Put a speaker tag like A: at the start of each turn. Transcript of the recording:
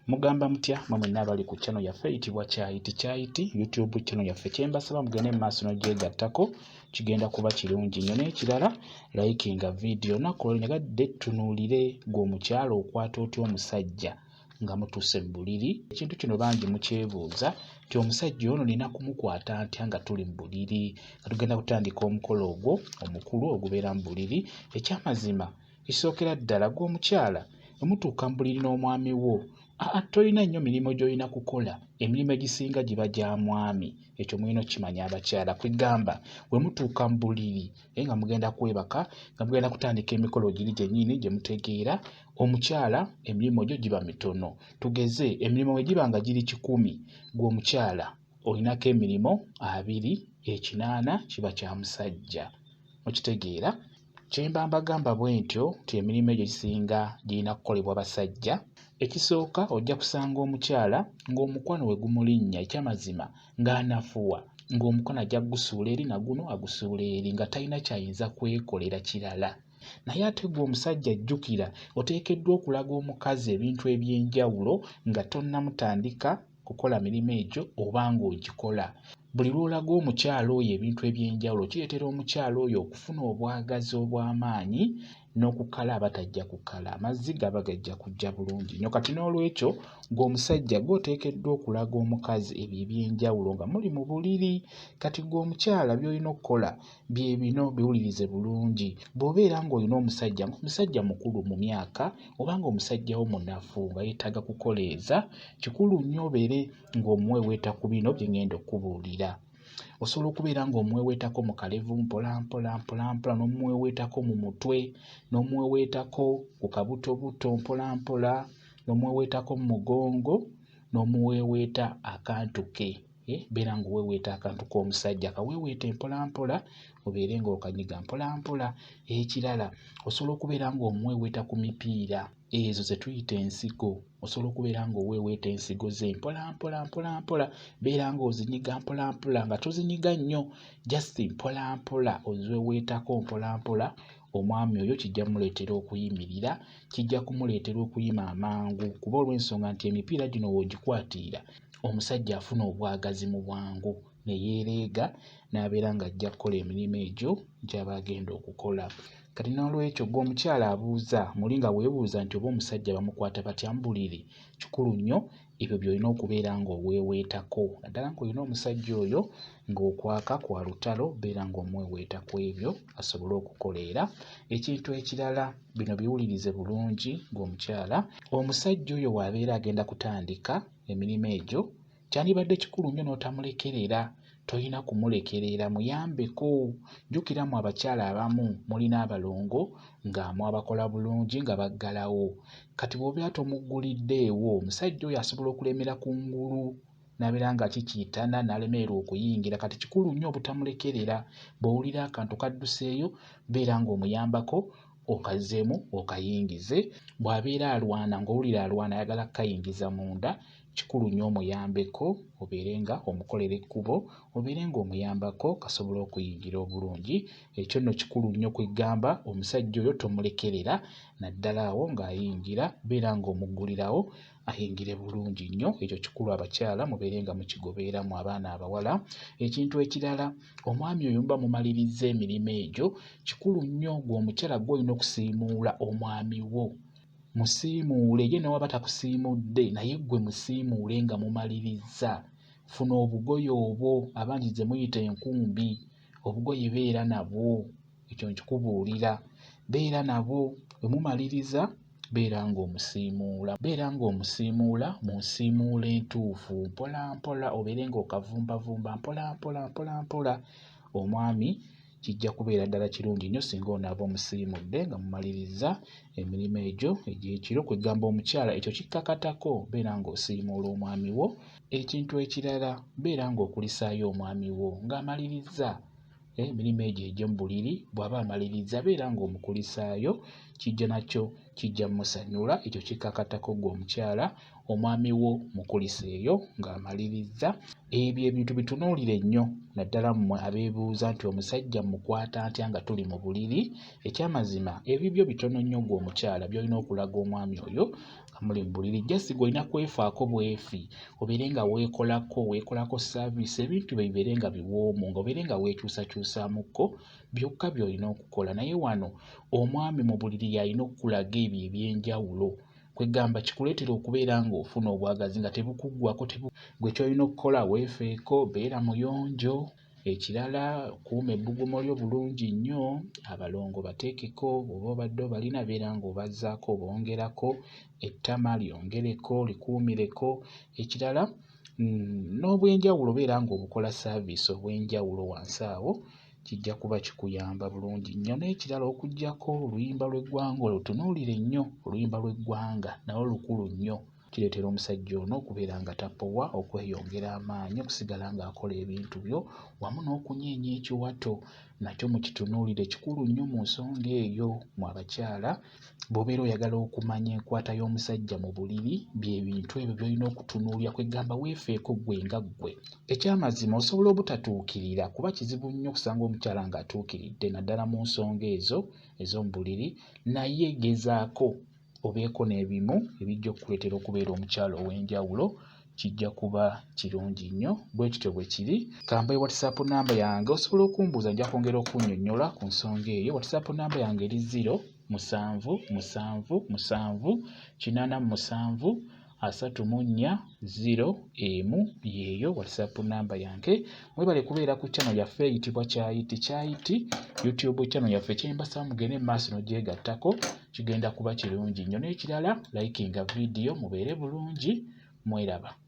A: Mugamba mutya mwe mwenna abali ku channel yaffe eyitibwa Kyayiti YouTube channel yaffe. Kyembasaba mugende mu maaso n'ogyegattako kigenda kuba kirungi nnyo. N'ekirala likinga video nakola nyagadde tunuulire gw'omukyala okwata otya omusajja nga mutuuse mu buliri. Ekintu kino bangi mukyebuuza nti omusajja ono nina kumukwata ntya nga tuli mu buliri, nga tugenda kutandika omukolo ogwo omukulu ogubeera mu buliri. Ekyamazima kisookera ddala gw'omukyala emutuuka mu buliri n'omwami wo, tolina nnyo mirimu gy'olina kukola, emirimu egisinga giba gya mwami. Ekyo mulina okukimanya abakyala. Kwegamba bwe mutuuka mu buliri nga mugenda kwebaka, nga mugenda kutandika emikolo giri gyennyini gye mutegeera, omukyala emirimu gyo giba mitono. Tugeze emirimu bwe giba nga giri 100, gw'omukyala olinako emirimu 2, 8 kiba kya musajja. Okitegeera? Kyemba mbagamba bwe ntyo nti emirimu egyo gisinga girina kukolebwa basajja. Ekisooka ojja kusanga omukyala ng'omukwano we gumulinnya, ekyamazima ng'anafuwa, ng'omukwano ajja gusuula eri na guno agusuula eri, nga talina kyayinza kwekolera kirala. Naye ate gwe omusajja jjukira oteekeddwa okulaga omukazi ebintu eby'enjawulo nga tonnamutandika kukola mirimu egyo oba ng'ogikola. Buli lw'olaga omukyala oyo ebintu eby'enjawulo kireetera omukyala oyo okufuna obwagazi obw'amaanyi n'okukala abatajja kukala. Amazzi gaba gajja kujja bulungi nnyo. Kati n'olwekyo gw'omusajja gw'oteekeddwa okulaga omukazi ebyo eby'enjawulo nga muli mu buliri. Kati gw'omukyala by'olina okukola bye bino, biwulirize bulungi. Bw'obeera ng'olina omusajja mukulu mu myaka oba ng'omusajja wo munafu nga yeetaaga kukoleeza, kikulu nnyo obeere ng'omuweweeta ku bino bye ngenda okubuulira. Osobola okubeera ng'omuweweetako mu kalevu mpola n'omuweweetako mu mutwe, n'omuweweetako ku kabutobuto mpola, n'omuweweetako mu mugongo, n'omuweweeta akantu ke. Beera ng'oweweeta akantu k'omusajja, kaweweete mpola obeere ng'okanyiga mpola. Ekirala osobola okubeera ng'omuweweeta ku mipiira ezo ze tuyita ensigo. Osobola okubeera ng'oweweeta ensigo ze mpola. Beera ng'ozinyiga mpola nga tozinyiga nnyo, just mpola oziweweetako mpola. Omwami oyo kijja kumuleetera okuyimirira, kijja kumuleetera okuyima amangu, kuba olw'ensonga nti emipiira gino w'ogikwatirira omusajja afuna obwagazi mu bwangu ne yeereega n'abeera ng'ajja kukola emirimu egyo gy'aba agenda okukola. Kati n'olwekyo gw'omukyala abuuza, muli nga weebuuza nti oba omusajja bamukwata batya mu buliri, kikulu nnyo ebyo by'olina okubeera ng'oweeweetako. Naddala ng'olina omusajja oyo ng'okwaka kwa lutalo, beera ng'omuweweeta ku ebyo asobole okukoleera. Ekintu ekirala, bino biwulirize bulungi gw'omukyala, omusajja oyo bw'abeera agenda kutandika emirimu egyo, kyandibadde kikulu nnyo n'otamulekerera. Tolina kumulekerera, muyambeko. Jjukira mu abakyala abamu mulina abalongo nga mwabakola bulungi nga baggalawo. Kati bw'obeera tomugguliddeewo, omusajja oyo asobola okulemera kungulu n'abeera nga kikiitana n'alemererwa okuyingira. Kati kikulu nnyo obutamulekerera. Bw'owulira akantu kadduseeyo, beera ng'omuyambako okazzeemu okayingize. Bw'abeera alwana, ng'owulira alwana ayagala kukayingiza munda, kikulu nnyo omuyambeko, obeere nga omukolera ekkubo, obeere ng'omuyambako kasobole okuyingira obulungi. Ekyo nno kikulu nnyo kwegamba omusajja oyo tomulekerera, naddala awo ng'ayingira, beera ng'omuggulirawo ayingire bulungi nnyo. Ekyo kikulu abakyala mubeere nga mukigobeeramu abaana abawala. Ekintu ekirala, omwami oyo muba mumalirizza emirimu egyo, kikulu nnyo gw'omukyala gw'olina okusiimuula omwami wo. Musiimuule, ye n'owaba takusiimudde naye ggwe musiimuule nga mumalirizza. Funa obugoye obwo abangi ze muyita enkumbi, obugoye beera nabwo. Ekyo nkikubuulira, beera nabwo. Bwe mumaliriza beera ng'omusiimuula mu nsiimuula entuufu, mpola, obeere ng'okavumbavumba mpola. Omwami kijja kubeera ddala kirungi nnyo singa onaaba omusiimudde nga mumaliriza emirimu egyo egy'ekiro. Kwegamba omukyala ekyo kikkakatako, beera ng'osiimuula omwami wo. Ekintu ekirala, beera ng'okulisaayo omwami wo ng'amalirizza emirimu egyo egy'omu buliri. Bw'aba amaliriza beera ng'omukulisaayo, kijja mmusanyula. Ekyo kikkakatako gw'omukyala, omwami wo mukuliseeyo ng'amalirizza. Ebyo ebintu bitunuulire nnyo, naddala mmwe abeebuuza nti omusajja mukwata ntya nga tuli mu buliri. Ekyamazima ebibyo bitono nnyo gw'omukyala by'olina okulaga omwami oyo nga muli mu buliri jasi gwolina kwefaako bwefi obeere nga weekolako service ebintu bibeere nga biwoomu nga obeere nga weekyusakyusaamuko byokka by'olina okukola naye wano omwami mu buliri y'alina okukulaga ebyo ebyenjawulo kwegamba kikuleetera okubeera ng'ofuna obwagazi nga tebukuggwako gwe kyolina okukola weefeeko beera muyonjo. Ekirala kuuma ebbugumo lyo bulungi nnyo abalongo bateekeko oba obadde obalina beera ng'obazzaako obongerako ettama lyongereko likuumireko. Ekirala n'obwenjawulo beera ng'obukola service obwenjawulo wansi awo kijja kuba kikuyamba bulungi nnyo. N'ekirala okuggyako oluyimba lw'eggwanga olutunuulire nnyo oluyimba lw'eggwanga nawo lukulu nnyo kireetera omusajja ono okubeera nga tapowa okweyongera amaanyi okusigala ng'akola ebintu byo wamu n'okunyeenya ekiwato nakyo mukitunuulire kikulu nnyo mu nsonga eyo. Mu abakyala bw'obeera oyagala okumanya enkwata y'omusajja mu buliri by'ebintu ebyo by'olina okutunuulira kwegamba weefeeko ggwe nga ggwe. Ekyamazima osobola obutatuukirira kuba kizibu nnyo okusanga omukyala ng'atuukiridde naddala mu nsonga ezo ez'omu buliri naye gezaako obeeko n'ebimu ebijja okukuleetera okubeera omukyala ow'enjawulo kijja kuba kirungi nnyo. Bwe kityo bwe kiri. Kambaye WhatsApp namba yange osobola okumbuuza nja kwongera okunnyonnyola ku nsonga eyo. WhatsApp namba yange eri 0777873401 yeeyo WhatsApp namba yange. Mwebale kubeera ku channel yaffe eyitibwa Kyayiti YouTube channel yaffe kyembasaba mugende mu maaso n'ogyegattako kigenda kuba kirungi nnyo. N'ekirala likinga video mubeere bulungi mweraba.